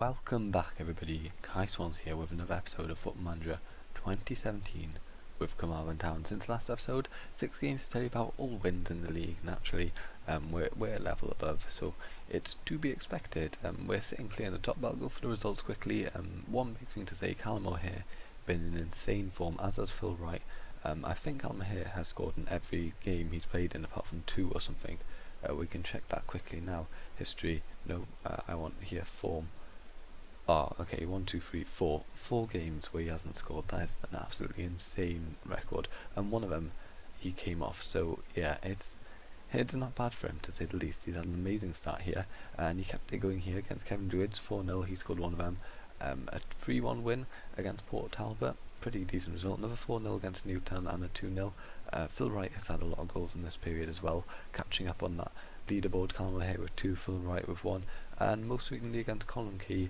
Welcome back everybody, Kai Swans here with another episode of Football Manager 2017 with Carmarthen Town. Since last episode, 6 games to tell you about, all wins in the league. Naturally, we're a level above, so it's to be expected. We're sitting clear in the top, but I'll go for the results quickly. One big thing to say, Carmarthen here, been in insane form, as has Phil Wright. I think Carmarthen has scored in every game he's played in apart from 2 or something. We can check that quickly now. History, no, I want here form. Oh, okay, 1, 2, 3, 4. 4 games where he hasn't scored. That is an absolutely insane record. And one of them, he came off. So, yeah, it's not bad for him, to say the least. He's had an amazing start here. And he kept it going here against Kevin Druids, 4-0. He scored one of them. A 3-1 win against Port Talbot. Pretty decent result. Another 4-0 against Newtown and a 2-0. Phil Wright has had a lot of goals in this period as well. Catching up on that leaderboard. Carmarthen here with 2, Phil Wright with 1. And most recently against Colin Key.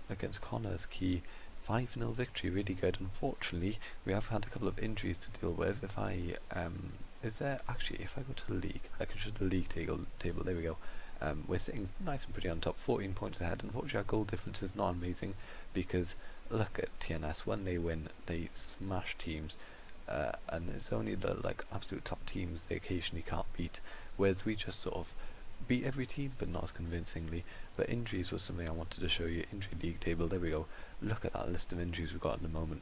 Against Connors Key, 5-0 victory, really good. Unfortunately, we have had a couple of injuries to deal with. If I if I go to the league, I can show the league table. There we go. We're sitting nice and pretty on top, 14 points ahead. Unfortunately, our goal difference is not amazing because look at TNS. When they win, they smash teams, and it's only the absolute top teams they occasionally can't beat. Whereas we just sort of beat every team, but not as convincingly. But injuries was something I wanted to show you. Injury league table, there we go. Look at that list of injuries we've got at the moment.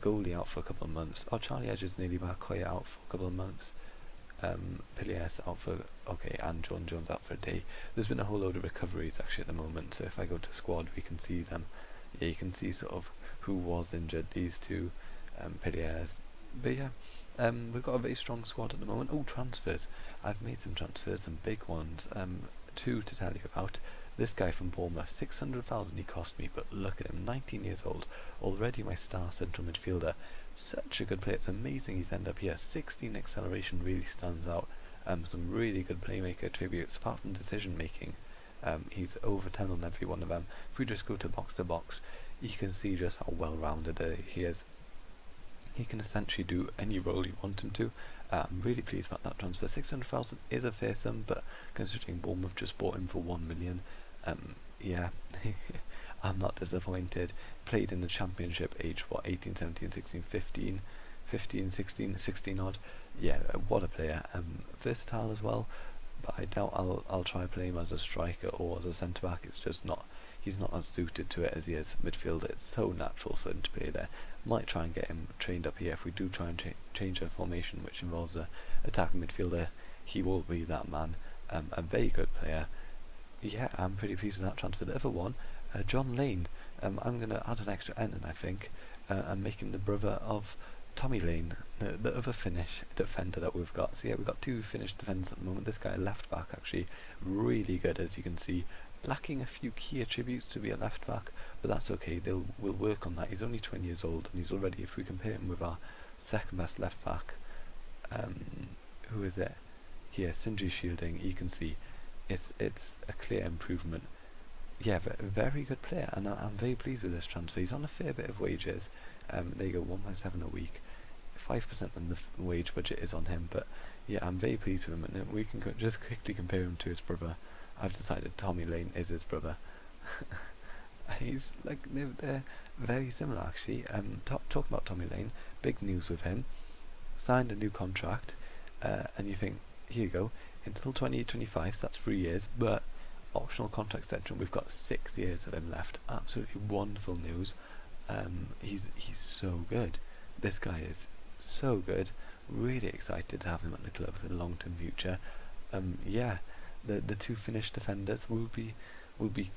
Goalie out for a couple of months. Oh, Charlie Edge is nearly back. Hoya out for a couple of months. Pilias out for, and John Jones out for a day. There's been a whole load of recoveries actually at the moment, so if I go to squad we can see them. Yeah, you can see sort of who was injured, these two, Pilias. But yeah, we've got a very strong squad at the moment. Oh, transfers. I've made some transfers, some big ones. 2 to tell you about. This guy from Bournemouth, 600,000 he cost me, but look at him, 19 years old, already my star central midfielder. Such a good player, it's amazing he's ended up here. 16 acceleration really stands out. Some really good playmaker attributes, apart from decision making. He's over 10 on every one of them. If we just go to box, you can see just how well rounded he is. He can essentially do any role you want him to. I'm really pleased about that transfer. 600,000 is a fair sum, but considering Bournemouth just bought him for 1 million, yeah, I'm not disappointed. Played in the Championship age, 18, 17, 16, 15, 16, 16 odd. Yeah, what a player. Versatile as well, but I doubt I'll try play him as a striker or as a centre back. It's just not. He's not as suited to it as he is midfielder. It's so natural for him to play there. Might try and get him trained up here if we do try and change a formation which involves a attacking midfielder. He will be that man. A very good player. Yeah, I'm pretty pleased with that transfer. The other one, John Lane. I'm going to add an extra N in, I think, and make him the brother of Tommy Lane, the other Finnish defender that we've got. So yeah, we've got 2 Finnish defenders at the moment. This guy, left back, actually really good, as you can see. Lacking a few key attributes to be a left back, but that's okay. We'll work on that. He's only 20 years old, and he's already, if we compare him with our second best left back, who is it? Here, Sindri Shielding. You can see it's a clear improvement. Yeah, very good player, and I'm very pleased with this transfer. He's on a fair bit of wages. There you go, 1.7 a week. 5% of the wage budget is on him, but yeah, I'm very pleased with him, and we can just quickly compare him to his brother. I've decided Tommy Lane is his brother. He's they're very similar actually. Talking about Tommy Lane, big news with him. Signed a new contract, and you think, here you go, until 2025, so that's 3 years, but optional contract extension, we've got 6 years of him left. Absolutely wonderful news. He's so good. This guy is so good. Really excited to have him at the club for the long-term future. Yeah. The 2 Finnish defenders will be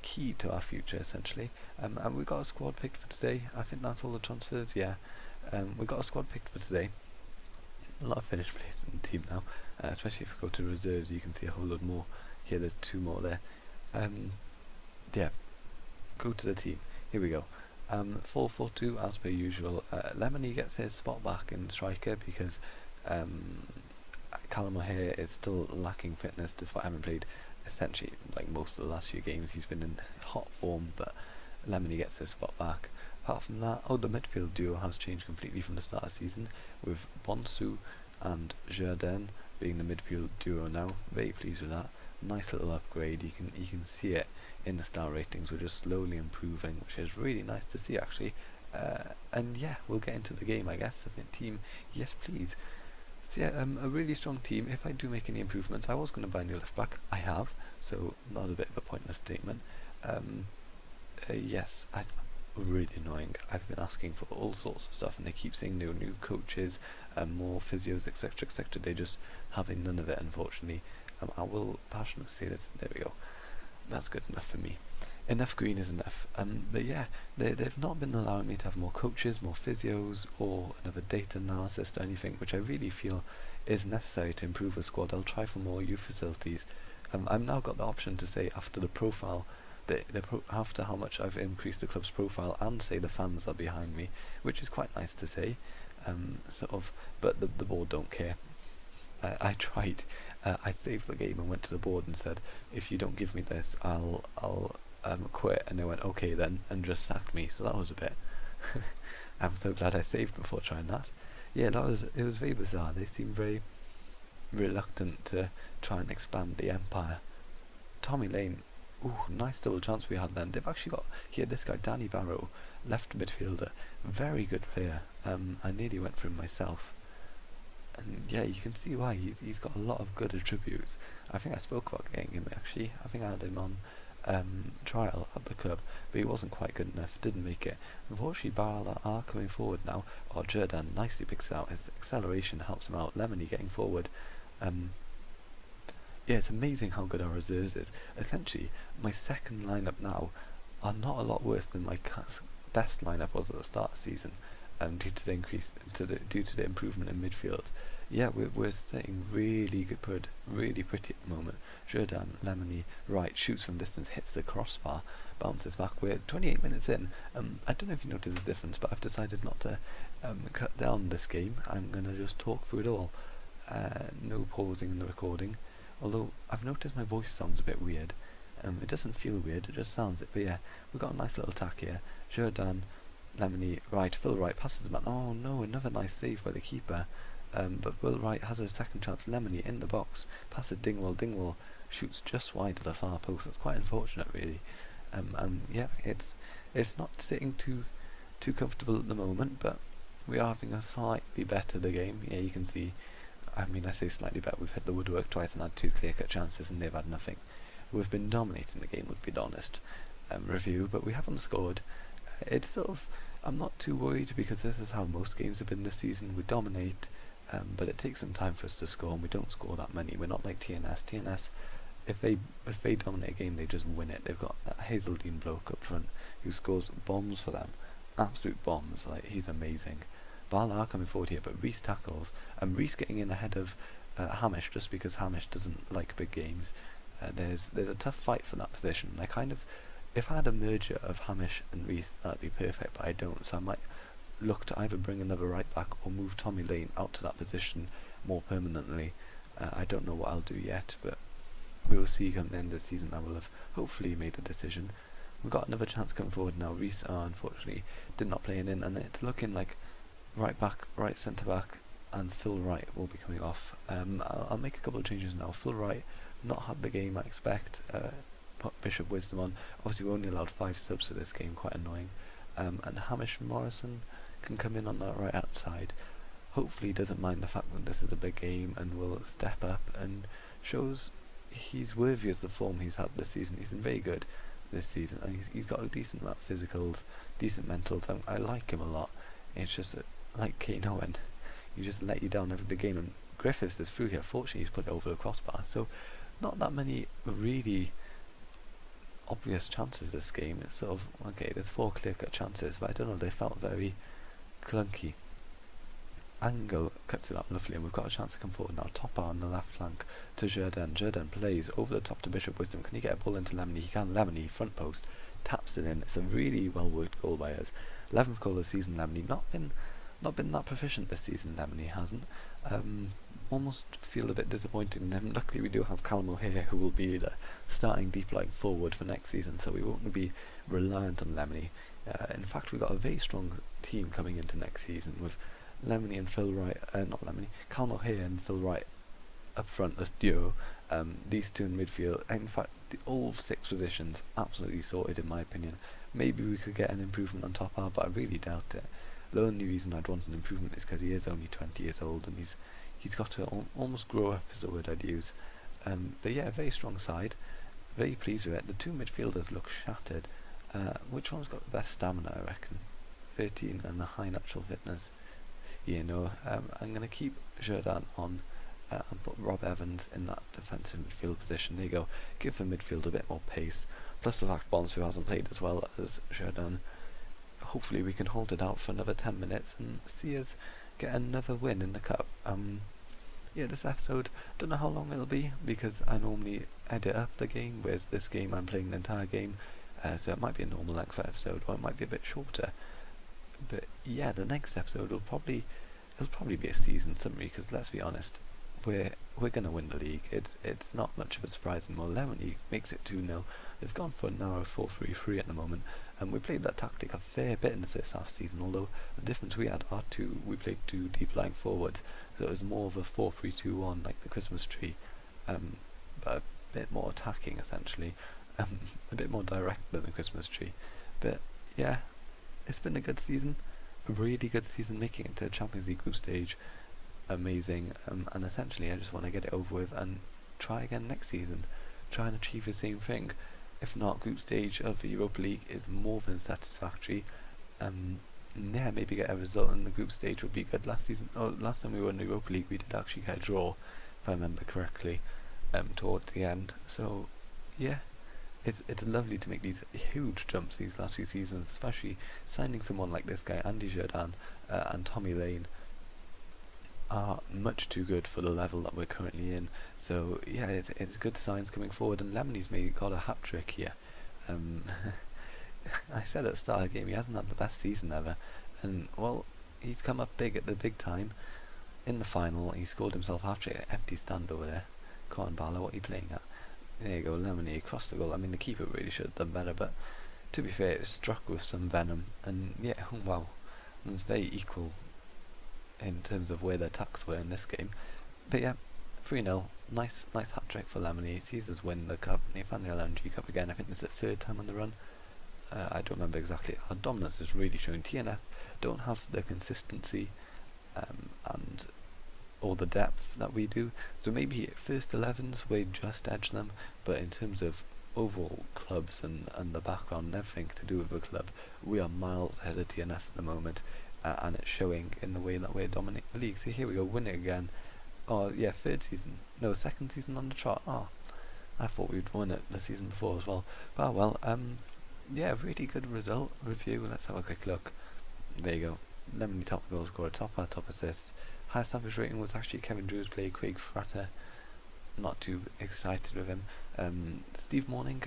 key to our future essentially. And we've got a squad picked for today. I think that's all the transfers. Yeah, we've got a squad picked for today. A lot of Finnish players in the team now, especially if we go to reserves. You can see a whole lot more. Here, there's 2 more there. Yeah, go to the team. Here we go. 4-4-2 as per usual. Lemony gets his spot back in striker because Callum O'Hare is still lacking fitness despite having played essentially most of the last few games. He's been in hot form, but Lemony gets his spot back. Apart from that, the midfield duo has changed completely from the start of the season, with Bonsu and Jardin being the midfield duo now. Very pleased with that. nice little upgrade. You can see it in the star ratings. We're just slowly improving, which is really nice to see actually. And yeah, we'll get into the game, I guess. Team, yes please. So yeah, a really strong team. If I do make any improvements, I was going to buy a new left back. I have, so that was a bit of a pointless statement. Yes, really annoying. I've been asking for all sorts of stuff, and they keep saying new coaches, more physios, etc., etc. They just having none of it, unfortunately. I will passionately say this. There we go. That's good enough for me. Enough green is enough. But yeah, they've not been allowing me to have more coaches, more physios, or another data analyst or anything, which I really feel is necessary to improve a squad. I'll try for more youth facilities. I've now got the option to say after the profile, after how much I've increased the club's profile, and say the fans are behind me, which is quite nice to say. But the board don't care. I tried. I saved the game and went to the board and said, if you don't give me this, I'll quit. And they went, okay then, and just sacked me. So that was a bit. I'm so glad I saved before trying that. Yeah, it was very bizarre. They seemed very reluctant to try and expand the empire. Tommy Lane, ooh, nice double chance we had then. They've actually got here this guy, Danny Barrow, left midfielder, very good player. I nearly went for him myself. And yeah, you can see why. He's got a lot of good attributes. I think I spoke about getting him actually. I think I had him on trial at the club, but he wasn't quite good enough, didn't make it. Unfortunately, Bala are coming forward now. Jordan nicely picks it out. His acceleration helps him out. Lemony getting forward. Yeah, it's amazing how good our reserves is. Essentially, my second lineup now are not a lot worse than my best lineup was at the start of the season. Due to the improvement in midfield. Yeah, we're sitting really good, really pretty at the moment. Jordan, Lemony, right, shoots from distance, hits the crossbar, bounces back. We're 28 minutes in. I don't know if you noticed the difference, but I've decided not to cut down this game. I'm going to just talk through it all. No pausing in the recording. Although, I've noticed my voice sounds a bit weird. It doesn't feel weird, it just sounds it. But yeah, we've got a nice little attack here. Jordan, Lemony, right, Phil Wright passes him out. Oh no, another nice save by the keeper. But Will Wright has a second chance. Lemony in the box, passes Dingwall. Dingwall shoots just wide of the far post. That's quite unfortunate, really. Yeah, it's not sitting too comfortable at the moment, but we are having a slightly better the game. Yeah, you can see. I mean, I say slightly better. We've hit the woodwork twice and had 2 clear-cut chances, and they've had nothing. We've been dominating the game, would be the honest review, but we haven't scored. It's sort of, I'm not too worried because this is how most games have been this season. We dominate, but it takes some time for us to score, and we don't score that many. We're not like TNS. TNS, if they dominate a game, they just win it. They've got that Hazeldine bloke up front who scores bombs for them, absolute bombs. Like, he's amazing. Bala are coming forward here, but Reese tackles, and Reese getting in ahead of Hamish just because Hamish doesn't like big games. There's a tough fight for that position. I kind of, if I had a merger of Hamish and Reese, that'd be perfect, but I don't, so I might look to either bring another right back or move Tommy Lane out to that position more permanently. I don't know what I'll do yet, but we will see come the end of the season. I will have hopefully made a decision. We've got another chance coming forward now. Reese unfortunately did not play in, and it's looking like right back, right centre back, and Phil Wright will be coming off. I'll make a couple of changes now. Phil Wright not had the game I expect. Put Bishop Wisdom on. Obviously we only allowed 5 subs for this game, quite annoying. And Hamish Morrison can come in on that right outside. Hopefully he doesn't mind the fact that this is a big game and will step up and shows he's worthy of the form he's had this season. He's been very good this season, and he's got a decent amount of physicals, decent mentals. I like him a lot. It's just that, like Kane Owen, he just let you down every big game, and Griffiths is through here. Fortunately he's put it over the crossbar, so not that many really obvious chances this game. It's sort of, okay, there's 4 clear-cut chances, but I don't know, they felt very clunky. Angle cuts it up lovely, and we've got a chance to come forward now. Topper on the left flank to Jordan. Jordan plays over the top to Bishop Wisdom. Can he get a ball into Lemony? He can. Lemony, front post, taps it in. It's a really well worked goal by us. 11th goal of the season. Lemony not been that proficient this season. Lemony hasn't. Almost feel a bit disappointed in him. Luckily we do have Callum O'Hare, who will be the starting deep line forward for next season, so we won't be reliant on Lemony. In fact, we've got a very strong team coming into next season with Lemony and Phil Wright, not Lemony, Callum O'Hare and Phil Wright up front as duo, These two in midfield, in fact, all 6 positions absolutely sorted in my opinion. Maybe we could get an improvement on top half, but I really doubt it. The only reason I'd want an improvement is because he is only 20 years old and he's got to almost grow up, is the word I'd use. But yeah, very strong side. Very pleased with it. The 2 midfielders look shattered. Which one's got the best stamina, I reckon? 13 and a high natural fitness. You know, I'm going to keep Jordan on and put Rob Evans in that defensive midfield position. There you go. Give the midfield a bit more pace. Plus the fact Bonsu hasn't played as well as Jordan. Hopefully we can hold it out for another 10 minutes and see us get another win in the cup. Yeah, this episode, don't know how long it'll be because I normally edit up the game, whereas this game I'm playing the entire game, so it might be a normal length episode or it might be a bit shorter. But yeah, the next episode it'll probably be a season summary because let's be honest, we're gonna win the league. It's not much of a surprise anymore. Lemon League makes it 2-0. They've gone for now a 4-3-3 at the moment, and we played that tactic a fair bit in the first half season. Although the difference we had are we played 2 deep lying forwards, so it was more of a 4-3-2-1 like the Christmas tree, but a bit more attacking essentially, a bit more direct than the Christmas tree. But yeah, it's been a good season, a really good season, making it to the Champions League group stage. Amazing, and essentially I just want to get it over with and try again next season, try and achieve the same thing. If not, group stage of the Europa League is more than satisfactory. Yeah, maybe get a result in the group stage would be good. Last time we were in the Europa League we did actually get a draw, if I remember correctly, towards the end. So yeah, it's lovely to make these huge jumps these last few seasons, especially signing someone like this guy Andy Jordan and Tommy Lane are much too good for the level that we're currently in. So yeah, it's good signs coming forward, and Lemony's got a hat-trick here. I said at the start of the game he hasn't had the best season ever, and well, he's come up big at the big time. In the final he scored himself a hat-trick at empty stand over there. Come on Bala, what are you playing at? There you go, Lemony across the goal. I mean the keeper really should have done better, but to be fair it struck with some venom, and yeah, wow, it was very equal in terms of where the attacks were in this game. But yeah, 3-0, nice hat-trick for Lemony. He sees us win the cup, Nathaniel LNG Cup again. I think this is the 3rd time on the run. I don't remember exactly. Our dominance is really showing. TNS don't have the consistency and all the depth that we do, so maybe first 11s we just edge them, but in terms of overall clubs and the background and everything to do with the club, we are miles ahead of TNS at the moment. And it's showing in the way that we're dominating the league. So here we go, win it again. Oh yeah, 3rd season, no, 2nd season on the trot. Oh, I thought we'd won it the season before as well. But well, yeah, really good result review. Let's have a quick look. There you go. Lemony top goal scorer, top assist. Highest average rating was actually Kevin Drew's play, Craig Fratter. Not too excited with him. Steve Morning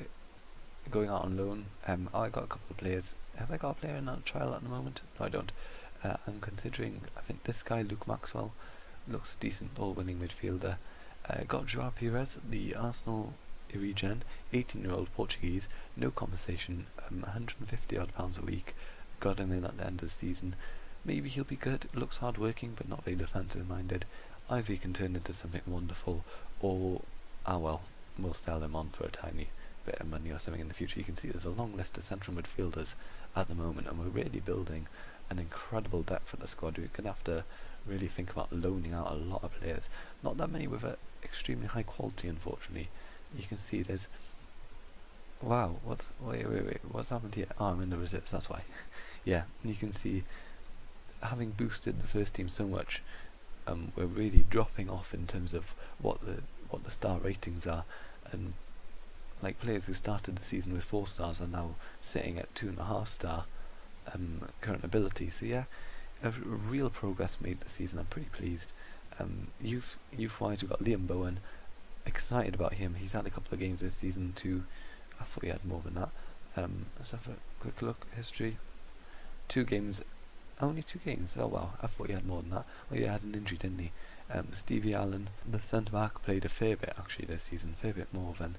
going out on loan. I got a couple of players. Have I got a player in that trial at the moment? No, I don't. I'm considering, I think this guy, Luke Maxwell, looks decent ball-winning midfielder. Got Joao Pires, the Arsenal regen, 18-year-old Portuguese, no compensation, 150 odd pounds a week. Got him in at the end of the season. Maybe he'll be good, looks hard-working but not very defensive-minded. Either he can turn into something wonderful, or, well, we'll sell him on for a tiny bit of money or something in the future. You can see there's a long list of central midfielders at the moment, and we're really building an incredible depth at the squad. We're going to have to really think about loaning out a lot of players. Not that many with extremely high quality, unfortunately. You can see there's... Wow, wait, what's happened here? Oh, I'm in the reserves, that's why. Yeah, you can see, having boosted the first team so much, we're really dropping off in terms of what the star ratings are, and like players who started the season with 4 stars are now sitting at 2.5 star current ability. So yeah, a real progress made this season. I'm pretty pleased. Youth wise, we've got Liam Bowen. Excited about him. He's had a couple of games this season too. I thought he had more than that. Let's have a quick look. History. 2 games. Only 2 games. Oh wow, I thought he had more than that. Well, he had an injury, didn't he? Stevie Allen, the centre back, played a fair bit actually this season. Fair bit more than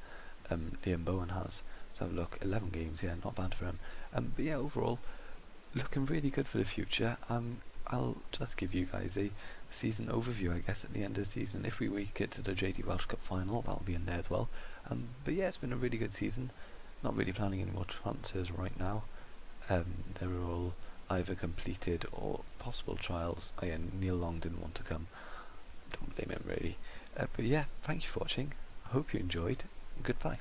Liam Bowen has. Let's have a look. 11 games. Yeah, not bad for him. But yeah, overall, looking really good for the future. I'm I'll just give you guys a season overview, I guess, at the end of the season. If we make it to the JD Welsh Cup final, that'll be in there as well. But yeah, it's been a really good season. Not really planning any more transfers right now. They're all either completed or possible trials. Neil Long didn't want to come. Don't blame him really. But yeah, thank you for watching. I hope you enjoyed. Goodbye.